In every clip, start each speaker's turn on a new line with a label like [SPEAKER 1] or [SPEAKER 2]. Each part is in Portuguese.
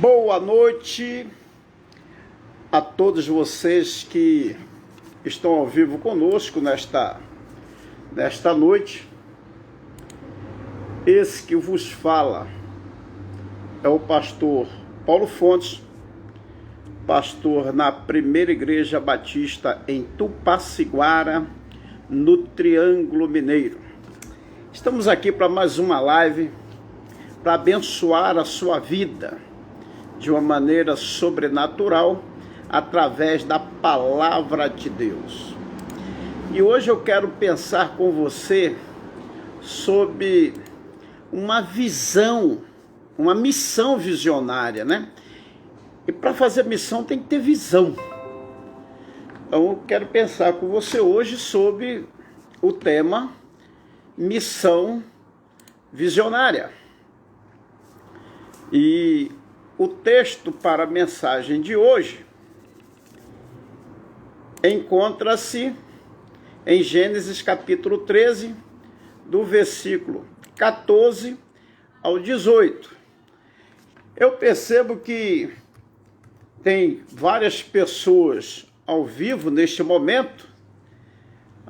[SPEAKER 1] Boa noite a todos vocês que estão ao vivo conosco nesta noite. Esse que vos fala é o pastor Paulo Fontes, pastor na Primeira Igreja Batista em Tupaciguara, no Triângulo Mineiro. Estamos aqui para mais uma live para abençoar a sua vida de uma maneira sobrenatural através da palavra de Deus. E hoje eu quero pensar com você sobre uma visão, uma missão visionária, né? E para fazer missão tem que ter visão. Então eu quero pensar com você hoje sobre o tema missão visionária. E o texto para a mensagem de hoje encontra-se em Gênesis capítulo 13, do versículo 14 ao 18. Eu percebo que tem várias pessoas ao vivo neste momento,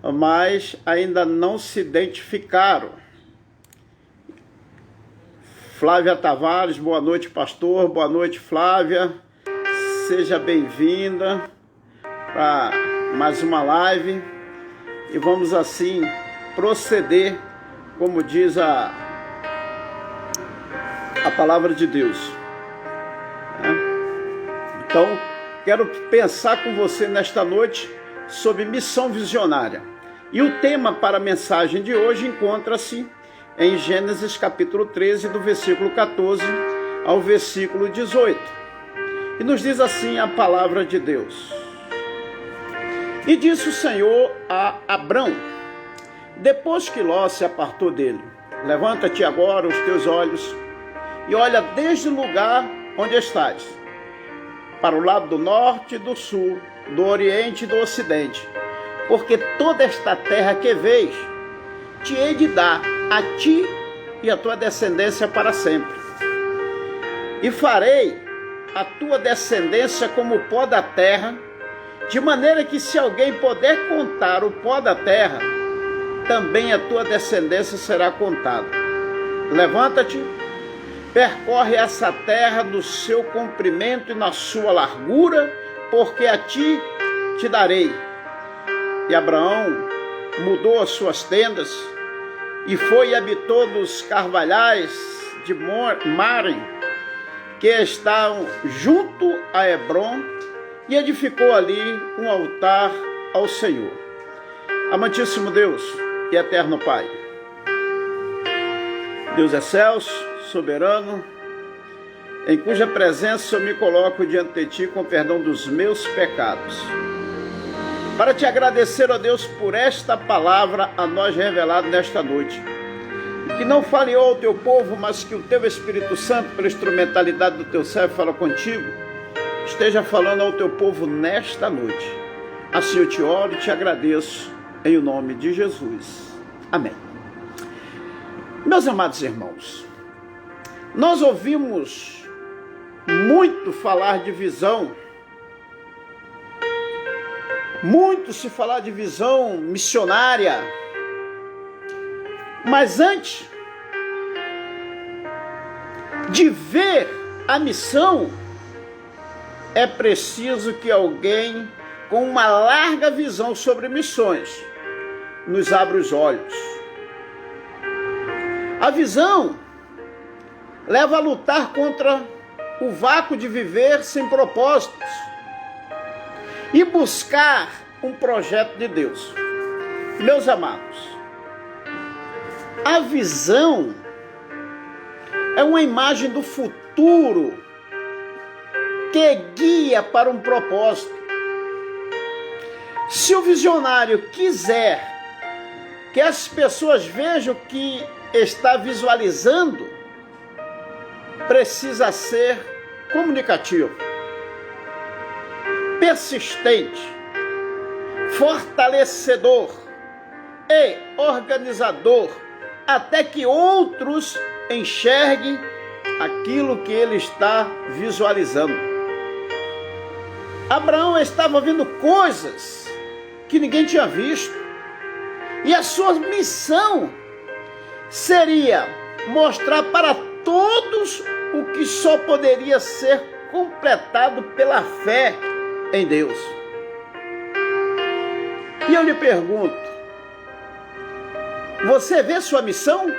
[SPEAKER 1] mas ainda não se identificaram. Flávia Tavares, boa noite, pastor. Boa noite, Flávia. Seja bem-vinda para mais uma live. E vamos assim proceder, como diz a palavra de Deus. Então, quero pensar com você nesta noite sobre missão visionária. E o tema para a mensagem de hoje encontra-se em Gênesis capítulo 13, do versículo 14 ao versículo 18. E nos diz assim a palavra de Deus. E disse o Senhor a Abrão, depois que Ló se apartou dele: levanta-te agora os teus olhos e olha desde o lugar onde estás, para o lado do norte e do sul, do oriente e do ocidente, porque toda esta terra que vês, te hei de dar a ti e a tua descendência para sempre. E farei a tua descendência como o pó da terra, de maneira que se alguém puder contar o pó da terra, também a tua descendência será contada. Levanta-te, percorre essa terra no seu comprimento e na sua largura, porque a ti te darei. E Abraão mudou as suas tendas e foi e habitou nos carvalhais de Mamre, que estavam junto a Hebrom, e edificou ali um altar ao Senhor. Amantíssimo Deus e eterno Pai, Deus excelso, soberano, em cuja presença eu me coloco diante de Ti com perdão dos meus pecados, para Te agradecer, ó Deus, por esta palavra a nós revelada nesta noite, que não falhou ao Teu povo, mas que o Teu Espírito Santo, pela instrumentalidade do Teu servo, fala contigo, esteja falando ao Teu povo nesta noite. Assim eu Te oro e Te agradeço, em o nome de Jesus. Amém. Meus amados irmãos, nós ouvimos muito falar de visão, muito se falar de visão missionária, mas antes de ver a missão, é preciso que alguém com uma larga visão sobre missões nos abra os olhos. A visão leva a lutar contra o vácuo de viver sem propósitos e buscar um projeto de Deus. Meus amados, a visão é uma imagem do futuro que guia para um propósito. Se o visionário quiser que as pessoas vejam o que está visualizando, precisa ser comunicativo, persistente, fortalecedor e organizador, até que outros enxerguem aquilo que ele está visualizando. Abraão estava vendo coisas que ninguém tinha visto. E a sua missão seria mostrar para todos o que só poderia ser completado pela fé em Deus. E eu lhe pergunto, você vê sua missão?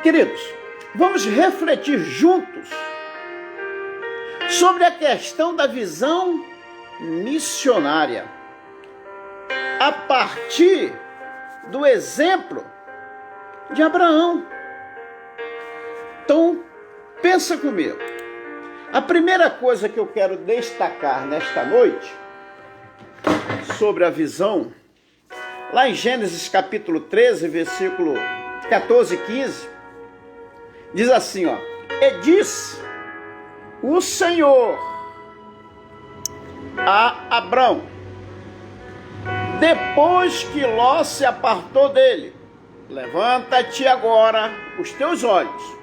[SPEAKER 1] Queridos, vamos refletir juntos sobre a questão da visão missionária, a partir do exemplo de Abraão. Então, pensa comigo. A primeira coisa que eu quero destacar nesta noite sobre a visão, lá em Gênesis capítulo 13, versículo 14 e 15, diz assim, ó: E disse o Senhor a Abrão, depois que Ló se apartou dele: Levanta-te agora os teus olhos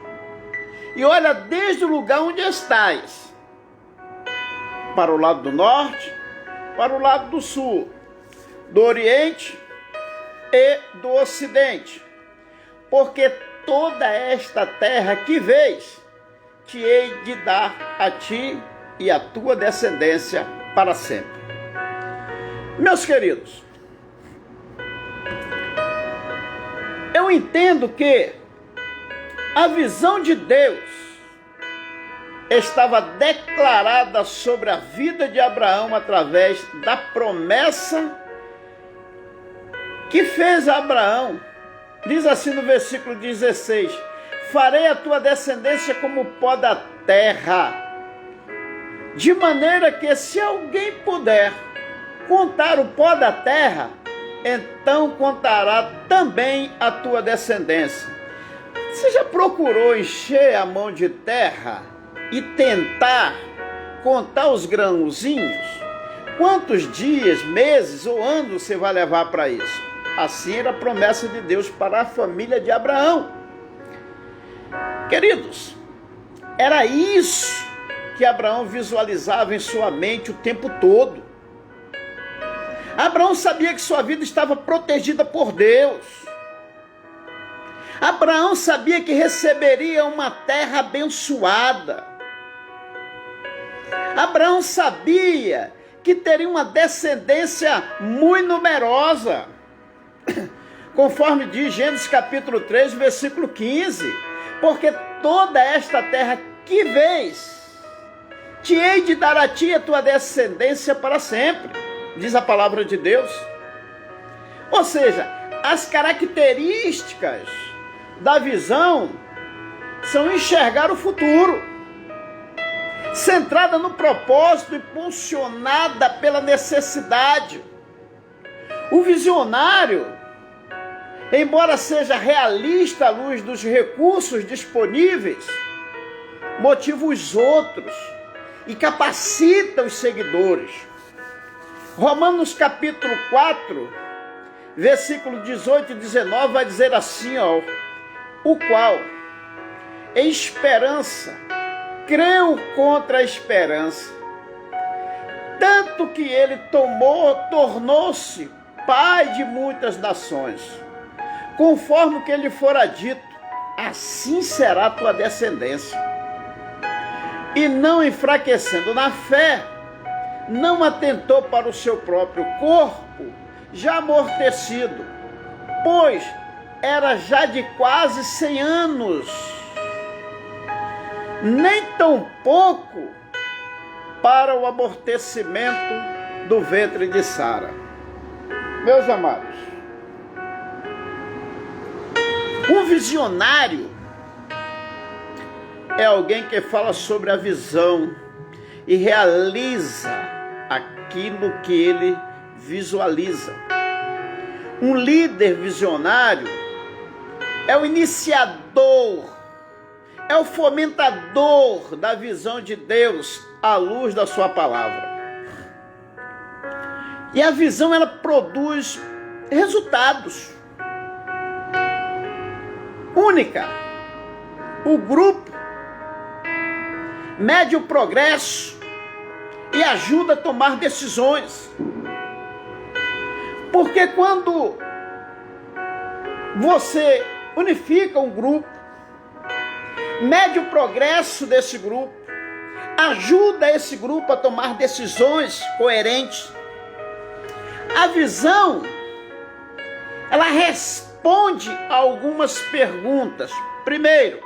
[SPEAKER 1] e olha desde o lugar onde estás, para o lado do norte, para o lado do sul, do oriente e do ocidente, porque toda esta terra que vês, te hei de dar a ti e a tua descendência para sempre. Meus queridos, eu entendo que a visão de Deus estava declarada sobre a vida de Abraão através da promessa que fez a Abraão. Diz assim no versículo 16: Farei a tua descendência como o pó da terra, de maneira que se alguém puder contar o pó da terra, então contará também a tua descendência. Você já procurou encher a mão de terra e tentar contar os grãozinhos? Quantos dias, meses ou anos você vai levar para isso? Assim era a promessa de Deus para a família de Abraão. Queridos, era isso que Abraão visualizava em sua mente o tempo todo. Abraão sabia que sua vida estava protegida por Deus. Abraão sabia que receberia uma terra abençoada. Abraão sabia que teria uma descendência muito numerosa. Conforme diz Gênesis capítulo 3, versículo 15. Porque toda esta terra que vês, te hei de dar a ti e a tua descendência para sempre, diz a palavra de Deus. Ou seja, as características da visão são enxergar o futuro, centrada no propósito, impulsionada pela necessidade. O visionário, embora seja realista à luz dos recursos disponíveis, motiva os outros e capacita os seguidores. Romanos capítulo 4, versículo 18 e 19 vai dizer assim, ó: o qual, em esperança, creu contra a esperança, tanto que ele tornou-se pai de muitas nações, conforme o que lhe fora dito, assim será a tua descendência. E não enfraquecendo na fé, não atentou para o seu próprio corpo, já amortecido, pois era já de quase 100 anos, nem tão pouco para o amortecimento do ventre de Sara. Meus amados, um visionário é alguém que fala sobre a visão e realiza aquilo que ele visualiza. Um líder visionário é o iniciador, é o fomentador da visão de Deus à luz da sua palavra. E a visão, ela produz resultados. Única, o grupo mede o progresso e ajuda a tomar decisões. Porque quando você unifica um grupo, mede o progresso desse grupo, ajuda esse grupo a tomar decisões coerentes. A visão, ela responde a algumas perguntas. Primeiro,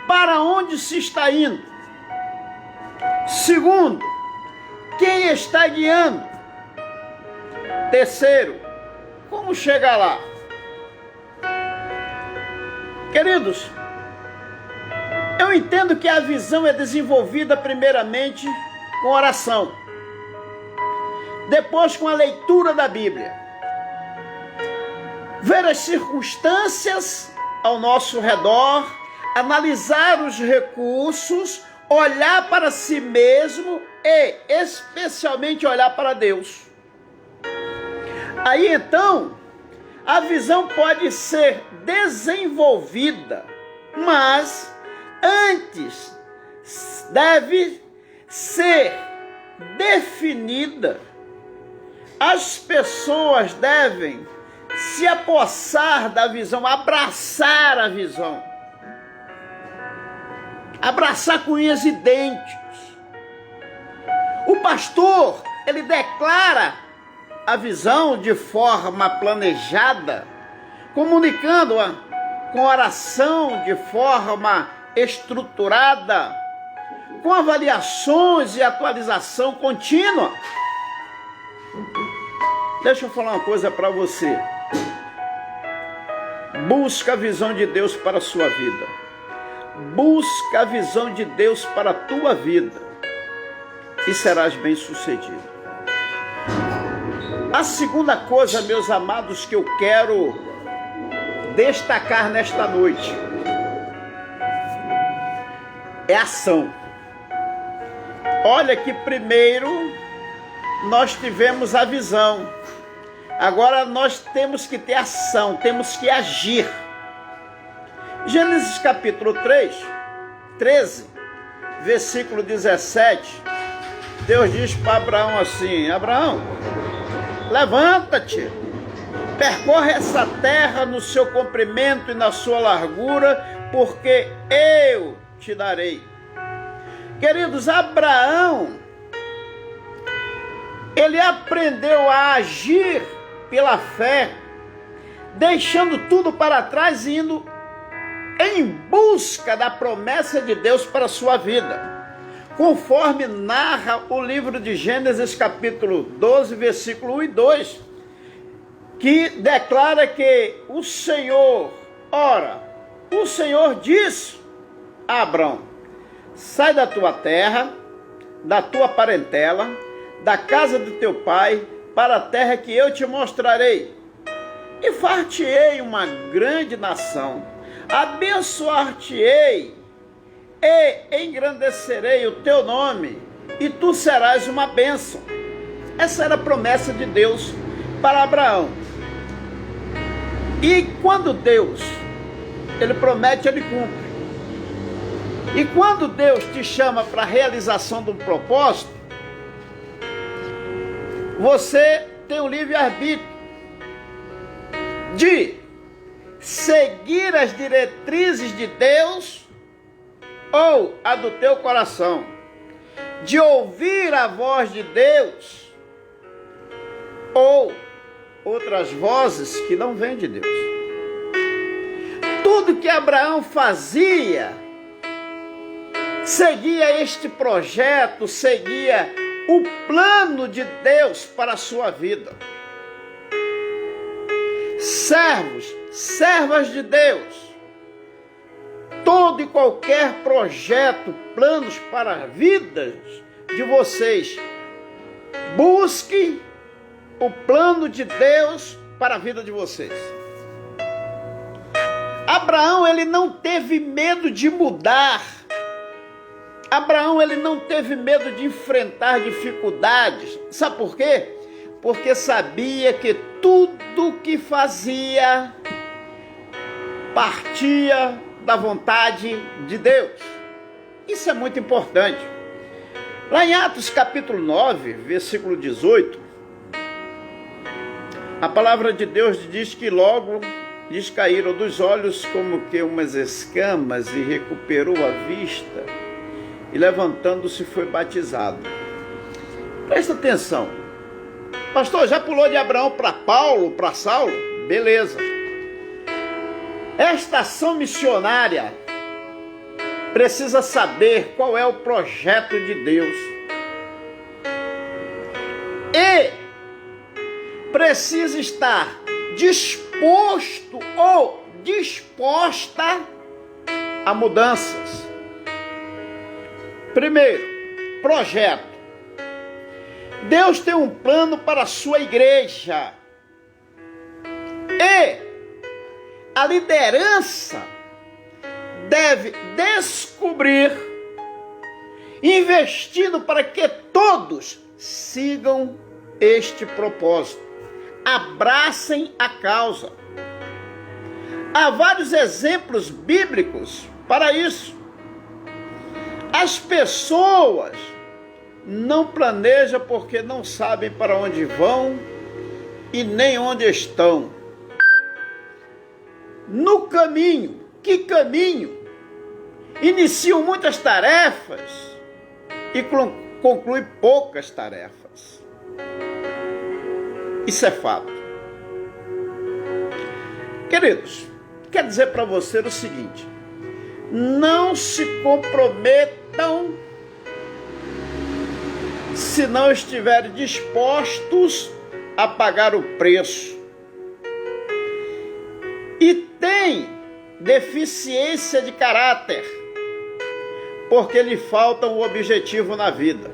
[SPEAKER 1] para onde se está indo? Segundo, quem está guiando? Terceiro, como chegar lá? Queridos, eu entendo que a visão é desenvolvida primeiramente com oração, depois com a leitura da Bíblia, ver as circunstâncias ao nosso redor, analisar os recursos, olhar para si mesmo e especialmente olhar para Deus. Aí então, a visão pode ser desenvolvida, mas antes deve ser definida. As pessoas devem se apossar da visão, abraçar a visão. Abraçar com unhas e dentes. O pastor, ele declara a visão de forma planejada, comunicando-a com oração de forma estruturada, com avaliações e atualização contínua. Deixa eu falar uma coisa para você. Busca a visão de Deus para a sua vida. Busca a visão de Deus para a tua vida e serás bem-sucedido. A segunda coisa, meus amados, que eu quero destacar nesta noite é ação. Olha que primeiro nós tivemos a visão. Agora nós temos que ter ação, temos que agir. Gênesis capítulo 13, versículo 17, Deus diz para Abraão assim: Abraão, levanta-te, percorre essa terra no seu comprimento e na sua largura, porque eu te darei. Queridos, Abraão, ele aprendeu a agir pela fé, deixando tudo para trás e indo em busca da promessa de Deus para a sua vida, conforme narra o livro de Gênesis capítulo 12, versículo 1 e 2, que declara que o Senhor disse a Abraão: sai da tua terra, da tua parentela, da casa do teu pai, para a terra que eu te mostrarei, e far-te-ei uma grande nação, abençoar-te-ei e engrandecerei o teu nome, e tu serás uma bênção. Essa era a promessa de Deus para Abraão. E quando Deus, ele promete, ele cumpre. E quando Deus te chama para a realização de um propósito, você tem o livre-arbítrio de seguir as diretrizes de Deus ou a do teu coração, de ouvir a voz de Deus ou outras vozes que não vêm de Deus. Tudo que Abraão fazia seguia este projeto, seguia o plano de Deus para a sua vida. Servos, servas de Deus, todo e qualquer projeto, planos para a vida de vocês, busque o plano de Deus para a vida de vocês. Abraão, ele não teve medo de mudar. Abraão, ele não teve medo de enfrentar dificuldades. Sabe por quê? Porque sabia que tudo que fazia partia da vontade de Deus. Isso é muito importante. Lá em Atos capítulo 9, versículo 18, a palavra de Deus diz que logo lhes caíram dos olhos como que umas escamas e recuperou a vista e levantando-se foi batizado. Presta atenção. Pastor, já pulou de Abraão para Paulo, para Saulo? Beleza. Esta ação missionária precisa saber qual é o projeto de Deus. E precisa estar disposto ou disposta a mudanças. Primeiro, projeto. Deus tem um plano para a sua igreja. E a liderança deve descobrir, investindo para que todos sigam este propósito. Abracem a causa. Há vários exemplos bíblicos para isso. As pessoas não planejam porque não sabem para onde vão e nem onde estão. No caminho, que caminho? Iniciam muitas tarefas e concluem poucas tarefas. Isso é fato. Queridos, quero dizer para você o seguinte: não se comprometam se não estiverem dispostos a pagar o preço. E tem deficiência de caráter, porque lhe falta um objetivo na vida.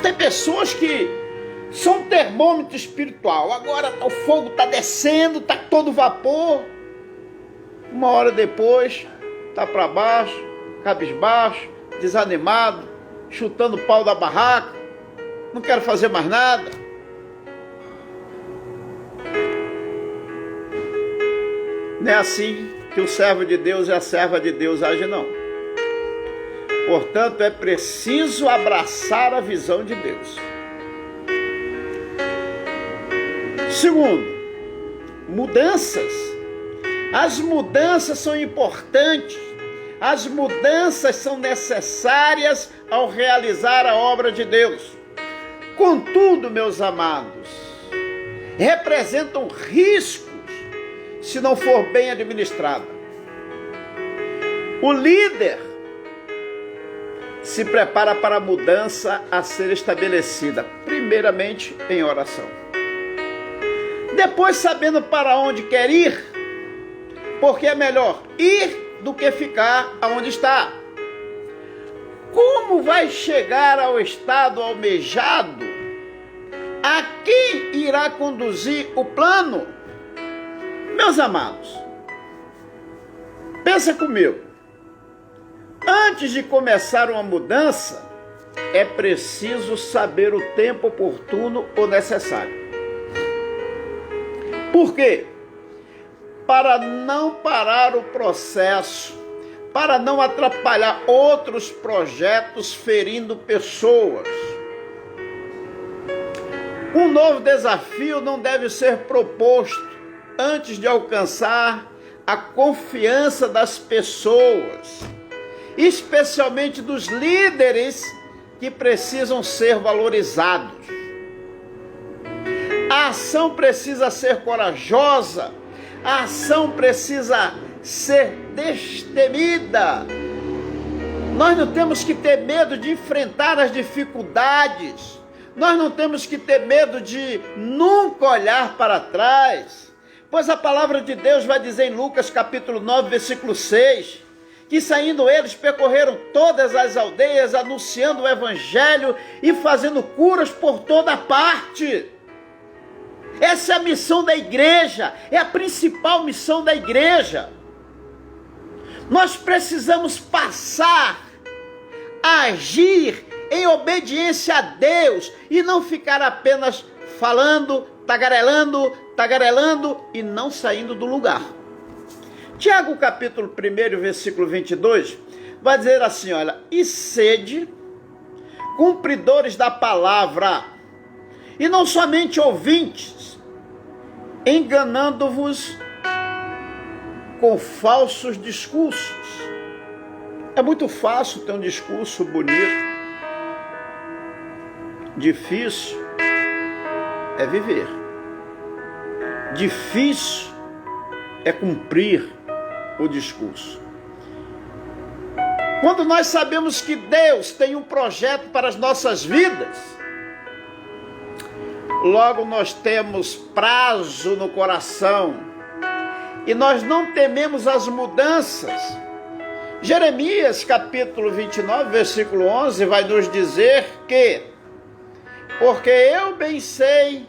[SPEAKER 1] Tem pessoas que são um termômetro espiritual. Agora o fogo está descendo, está todo vapor. Uma hora depois, está para baixo, cabisbaixo, desanimado, chutando o pau da barraca. Não quero fazer mais nada. Não é assim que o servo de Deus e a serva de Deus agem, não. Portanto, é preciso abraçar a visão de Deus. Segundo, mudanças. As mudanças são importantes. As mudanças são necessárias ao realizar a obra de Deus. Contudo, meus amados, representam riscos se não for bem administrada. O líder se prepara para a mudança a ser estabelecida, primeiramente em oração. Depois, sabendo para onde quer ir, porque é melhor ir do que ficar aonde está. Como vai chegar ao estado almejado? A quem irá conduzir o plano? Meus amados, pensa comigo. Antes de começar uma mudança, é preciso saber o tempo oportuno ou necessário. Por quê? Para não parar o processo, para não atrapalhar outros projetos, ferindo pessoas. Um novo desafio não deve ser proposto antes de alcançar a confiança das pessoas, especialmente dos líderes que precisam ser valorizados. A ação precisa ser corajosa, a ação precisa ser destemida. Nós não temos que ter medo de enfrentar as dificuldades, nós não temos que ter medo de nunca olhar para trás, pois a palavra de Deus vai dizer em Lucas capítulo 9, versículo 6, que saindo eles percorreram todas as aldeias, anunciando o evangelho e fazendo curas por toda parte. Essa é a missão da igreja, é a principal missão da igreja. Nós precisamos passar a agir em obediência a Deus e não ficar apenas falando, tagarelando e não saindo do lugar. Tiago, capítulo 1, versículo 22, vai dizer assim, olha, e sede cumpridores da palavra, e não somente ouvintes, enganando-vos com falsos discursos. É muito fácil ter um discurso bonito, difícil é viver, difícil é cumprir o discurso. Quando nós sabemos que Deus tem um projeto para as nossas vidas, logo nós temos prazo no coração e nós não tememos as mudanças. Jeremias capítulo 29, versículo 11 vai nos dizer que porque eu bem sei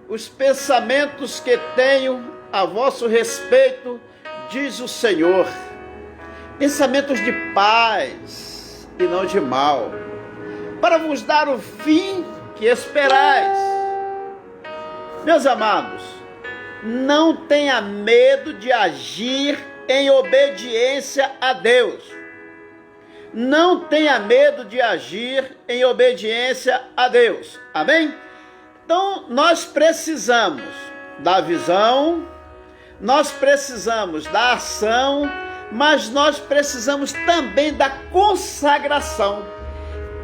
[SPEAKER 1] os pensamentos que tenho a vosso respeito, diz o Senhor, pensamentos de paz e não de mal, para vos dar o fim que esperais. Meus amados, não tenha medo de agir em obediência a Deus. Não tenha medo de agir em obediência a Deus. Amém? Então, nós precisamos da visão, nós precisamos da ação, mas nós precisamos também da consagração.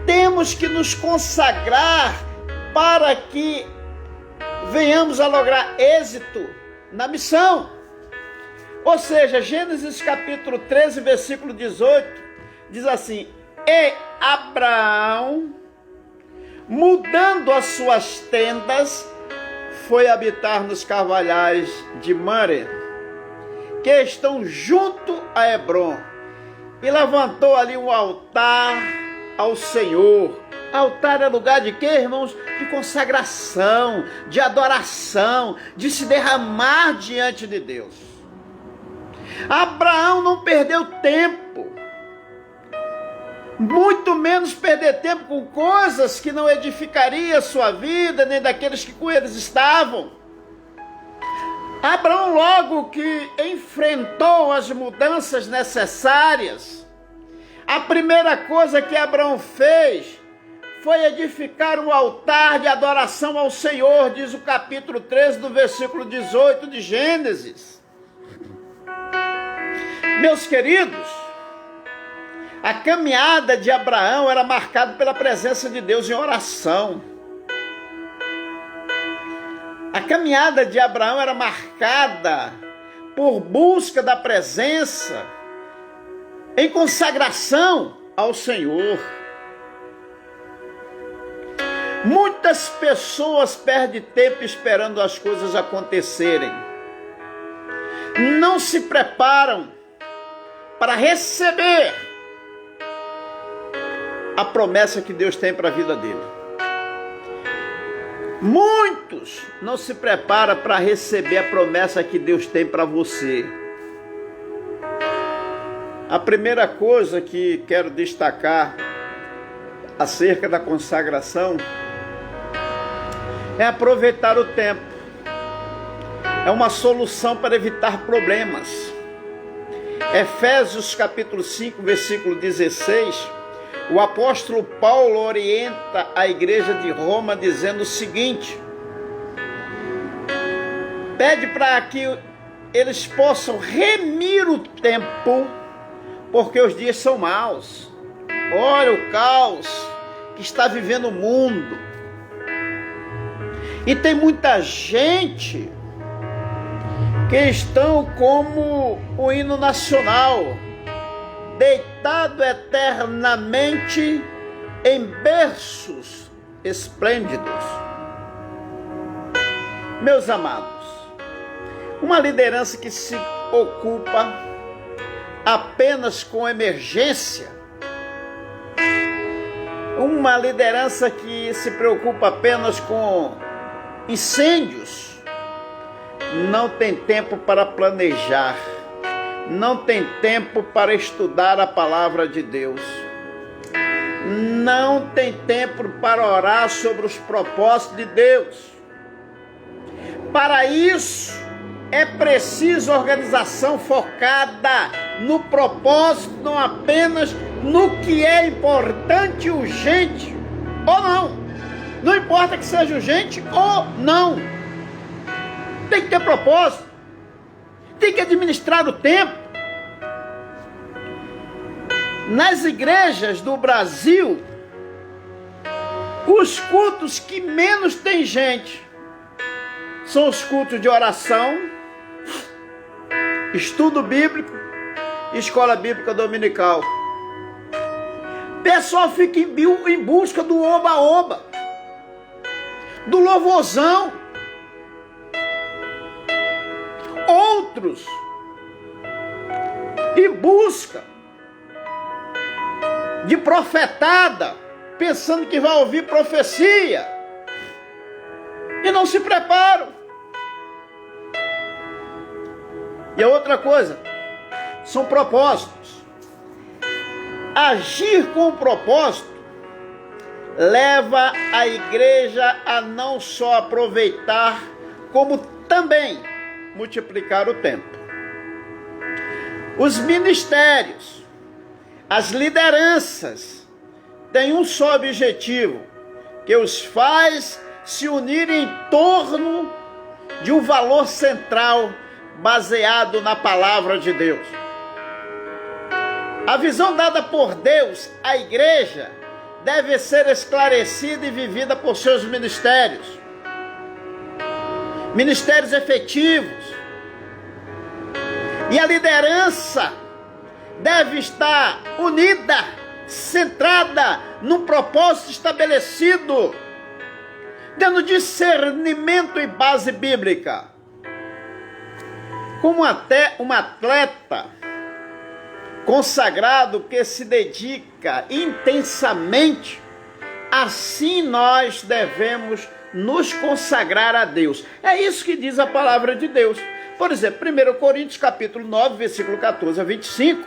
[SPEAKER 1] Temos que nos consagrar para que venhamos a lograr êxito na missão. Ou seja, Gênesis capítulo 13, versículo 18, diz assim, e Abraão, mudando as suas tendas, foi habitar nos carvalhais de Mamre, que estão junto a Hebrom, e levantou ali um altar ao Senhor. Altar é lugar de quê, irmãos? De consagração, de adoração, de se derramar diante de Deus. Abraão não perdeu tempo, muito menos perder tempo com coisas que não edificariam a sua vida, nem daqueles que com eles estavam. Abraão, logo que enfrentou as mudanças necessárias, a primeira coisa que Abraão fez foi edificar um altar de adoração ao Senhor, diz o capítulo 13, do versículo 18 de Gênesis. Meus queridos, a caminhada de Abraão era marcada pela presença de Deus em oração. A caminhada de Abraão era marcada por busca da presença em consagração ao Senhor. Muitas pessoas perdem tempo esperando as coisas acontecerem. Não se preparam para receber a promessa que Deus tem para a vida dele. Muitos não se preparam para receber a promessa que Deus tem para você. A primeira coisa que quero destacar acerca da consagração é aproveitar o tempo. É uma solução para evitar problemas. Efésios capítulo 5, versículo 16, o apóstolo Paulo orienta a igreja de Roma dizendo o seguinte: pede para que eles possam remir o tempo, porque os dias são maus. Olha o caos que está vivendo o mundo. E tem muita gente que estão como o hino nacional, deitado eternamente em berços esplêndidos. Meus amados, uma liderança que se ocupa apenas com emergência, uma liderança que se preocupa apenas com incêndios, não tem tempo para planejar, não tem tempo para estudar a palavra de Deus, não tem tempo para orar sobre os propósitos de Deus. Para isso, é preciso organização focada no propósito, não apenas no que é importante e urgente ou não. Não importa que seja urgente ou não. Tem que ter propósito. Tem que administrar o tempo. Nas igrejas do Brasil, os cultos que menos tem gente são os cultos de oração, estudo bíblico, escola bíblica dominical. O pessoal fica em busca do oba-oba, do louvorzão. Outros em busca de profetada, pensando que vai ouvir profecia, e não se preparam. E a outra coisa, são propósitos. Agir com propósito leva a igreja a não só aproveitar, como também multiplicar o tempo. Os ministérios, as lideranças têm um só objetivo, que os faz se unirem em torno de um valor central baseado na palavra de Deus. A visão dada por Deus à igreja deve ser esclarecida e vivida por seus ministérios. Ministérios efetivos. E a liderança deve estar unida, centrada num propósito estabelecido, dando discernimento e base bíblica. Como até um atleta consagrado que se dedica intensamente, assim nós devemos nos consagrar a Deus. É isso que diz a palavra de Deus. Por exemplo, 1 Coríntios capítulo 9, versículo 14 a 25,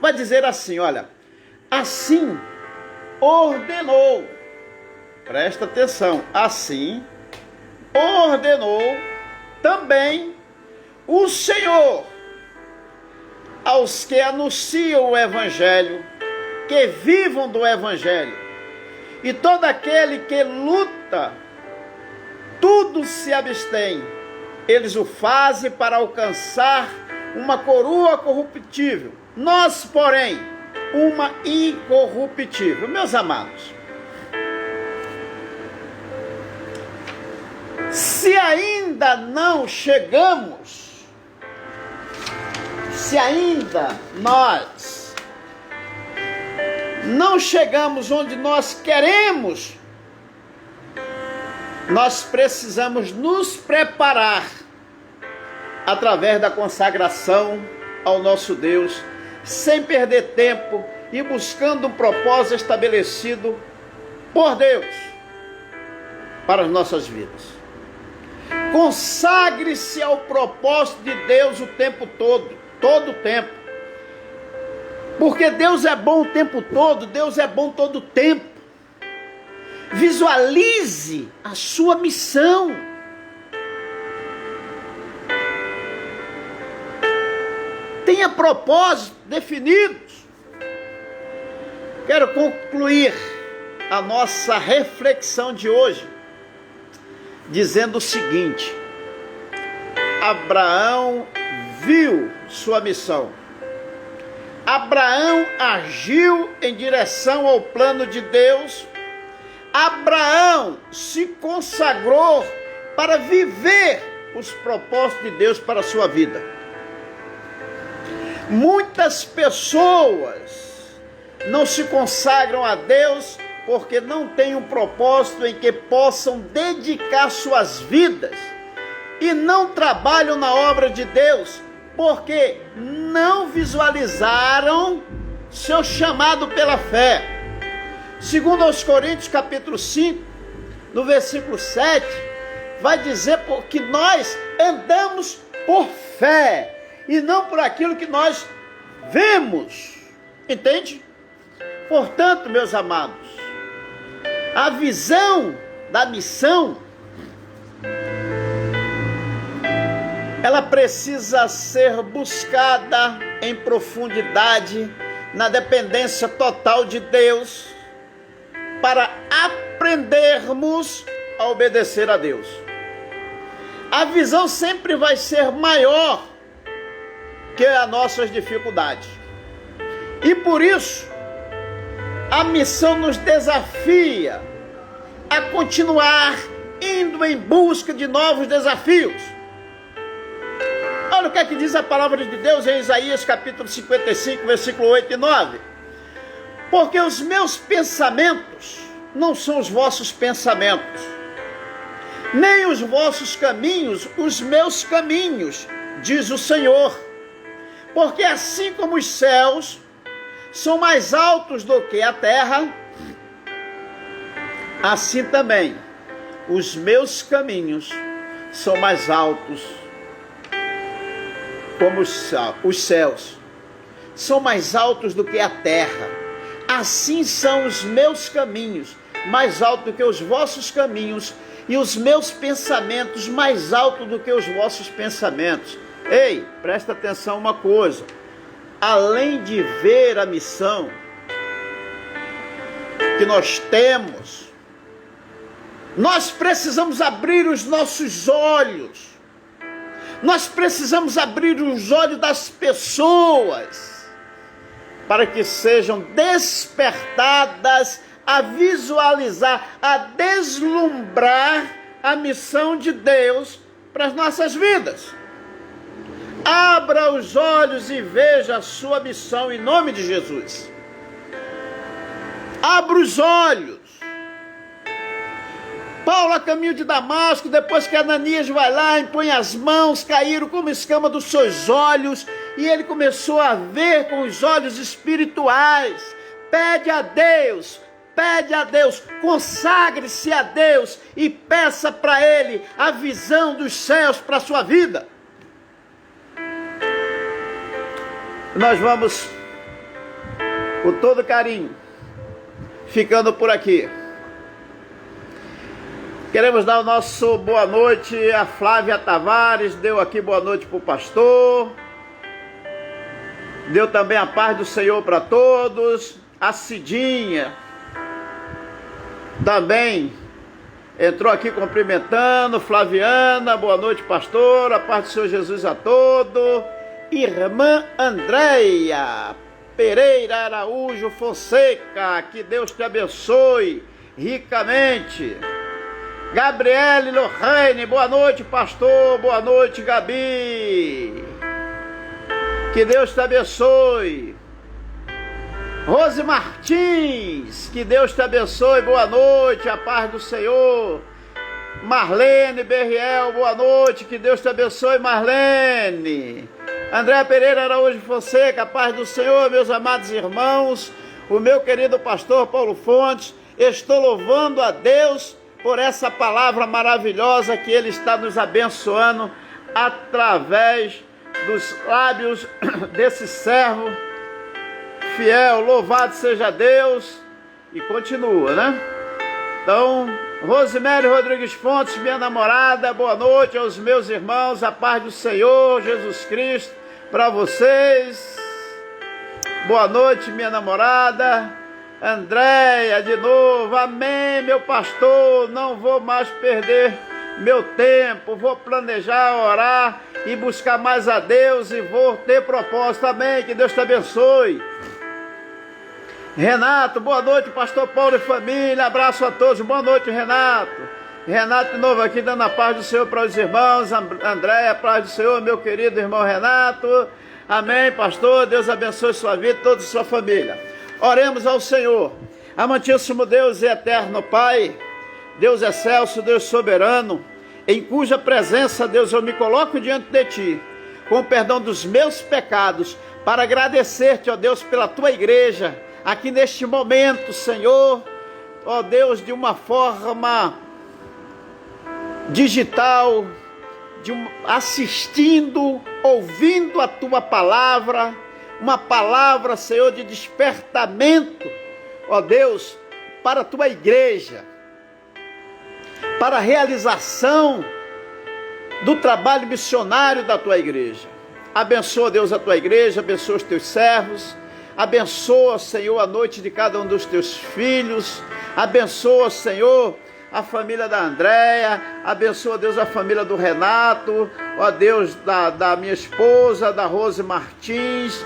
[SPEAKER 1] vai dizer assim, olha, assim ordenou, presta atenção, assim ordenou também o Senhor aos que anunciam o Evangelho, que vivam do Evangelho, e todo aquele que luta, tudo se abstém, eles o fazem para alcançar uma coroa corruptível, nós, porém, uma incorruptível. Meus amados, se ainda não chegamos, se ainda nós não chegamos onde nós queremos, nós precisamos nos preparar através da consagração ao nosso Deus, sem perder tempo e buscando um propósito estabelecido por Deus para as nossas vidas. Consagre-se ao propósito de Deus o tempo todo o tempo. Porque Deus é bom o tempo todo, Deus é bom todo o tempo. Visualize a sua missão. Tenha propósitos definidos. Quero concluir a nossa reflexão de hoje dizendo o seguinte: Abraão viu sua missão. Abraão agiu em direção ao plano de Deus. Abraão se consagrou para viver os propósitos de Deus para a sua vida. Muitas pessoas não se consagram a Deus porque não têm um propósito em que possam dedicar suas vidas, e não trabalham na obra de Deus porque não visualizaram seu chamado pela fé. Segundo aos Coríntios capítulo 5, no versículo 7, vai dizer que nós andamos por fé e não por aquilo que nós vemos. Entende? Portanto, meus amados, a visão da missão ela precisa ser buscada em profundidade, na dependência total de Deus, para aprendermos a obedecer a Deus. A visão sempre vai ser maior que as nossas dificuldades. E por isso, a missão nos desafia a continuar indo em busca de novos desafios. Olha o que é que diz a palavra de Deus em Isaías capítulo 55, versículo 8 e 9. Porque os meus pensamentos não são os vossos pensamentos, nem os vossos caminhos, os meus caminhos, diz o Senhor. Porque assim como os céus são mais altos do que a terra, assim também os meus caminhos são mais altos como os céus, são mais altos do que a terra. Assim são os meus caminhos, mais altos do que os vossos caminhos, e os meus pensamentos mais altos do que os vossos pensamentos. Ei, presta atenção uma coisa. Além de ver a missão que nós temos, nós precisamos abrir os nossos olhos. Nós precisamos abrir os olhos das pessoas para que sejam despertadas a visualizar, a deslumbrar a missão de Deus para as nossas vidas. Abra os olhos e veja a sua missão em nome de Jesus. Abra os olhos. Paulo, a caminho de Damasco, depois que Ananias vai lá, impõe as mãos, caíram como escama dos seus olhos, e ele começou a ver com os olhos espirituais. Pede a Deus, consagre-se a Deus e peça para Ele a visão dos céus para a sua vida. Nós vamos, com todo carinho, ficando por aqui. Queremos dar o nosso boa noite a Flávia Tavares, deu aqui boa noite para o pastor, deu também a paz do Senhor para todos. A Cidinha também entrou aqui cumprimentando. Flaviana, boa noite pastor, a paz do Senhor Jesus a todos. Irmã Andréia Pereira Araújo Fonseca, que Deus te abençoe ricamente. Gabriele Lorraine, boa noite pastor, boa noite Gabi, que Deus te abençoe. Rose Martins, que Deus te abençoe, boa noite, a paz do Senhor. Marlene Berriel, boa noite, que Deus te abençoe Marlene. André Pereira Araújo Fonseca, a paz do Senhor, meus amados irmãos. O meu querido pastor Paulo Fontes, estou louvando a Deus por essa palavra maravilhosa que Ele está nos abençoando através dos lábios desse servo fiel. Louvado seja Deus. E continua, né? Então, Rosemary Rodrigues Fontes, minha namorada, boa noite aos meus irmãos, a paz do Senhor Jesus Cristo para vocês. Boa noite, minha namorada. Andréia, de novo, amém, meu pastor, não vou mais perder meu tempo, vou planejar, orar e buscar mais a Deus e vou ter propósito, amém, que Deus te abençoe. Renato, boa noite, pastor Paulo e família, abraço a todos, boa noite, Renato. Renato de novo aqui dando a paz do Senhor para os irmãos. Andréia, a paz do Senhor, meu querido irmão Renato, amém, pastor, Deus abençoe sua vida e toda a sua família. Oremos ao Senhor. Amantíssimo Deus e eterno Pai, Deus excelso, Deus soberano, em cuja presença, Deus, eu me coloco diante de Ti, com o perdão dos meus pecados, para agradecer-te, ó Deus, pela Tua igreja, aqui neste momento, Senhor, ó Deus, de uma forma digital, assistindo, ouvindo a Tua palavra, uma palavra, Senhor, de despertamento, ó Deus, para a Tua igreja, para a realização do trabalho missionário da tua igreja. Abençoa, Deus, a tua igreja, abençoa os teus servos, abençoa, Senhor, a noite de cada um dos teus filhos, abençoa, Senhor, a família da Andréia, abençoa, Deus, a família do Renato, ó Deus, da minha esposa, da Rose Martins,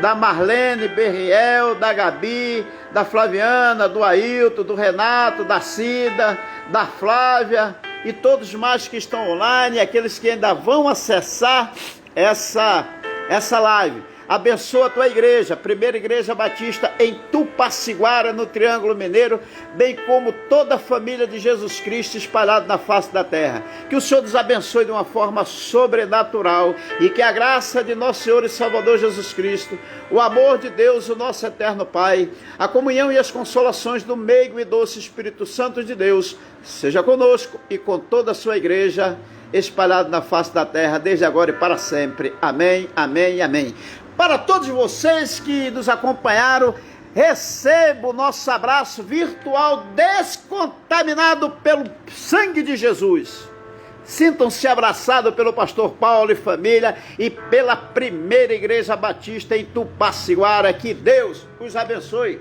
[SPEAKER 1] da Marlene Berriel, da Gabi, da Flaviana, do Ailton, do Renato, da Cida, da Flávia e todos mais que estão online, aqueles que ainda vão acessar essa live. Abençoa a tua igreja, Primeira Igreja Batista em Tupaciguara, no Triângulo Mineiro, bem como toda a família de Jesus Cristo espalhada na face da terra. Que o Senhor nos abençoe de uma forma sobrenatural e que a graça de nosso Senhor e Salvador Jesus Cristo, o amor de Deus, o nosso eterno Pai, a comunhão e as consolações do meigo e doce Espírito Santo de Deus, seja conosco e com toda a sua igreja espalhada na face da terra, desde agora e para sempre. Amém, amém e amém. Para todos vocês que nos acompanharam, recebo o nosso abraço virtual descontaminado pelo sangue de Jesus. Sintam-se abraçados pelo pastor Paulo e família e pela Primeira Igreja Batista em Tupaciguara. Que Deus os abençoe.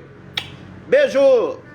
[SPEAKER 1] Beijo!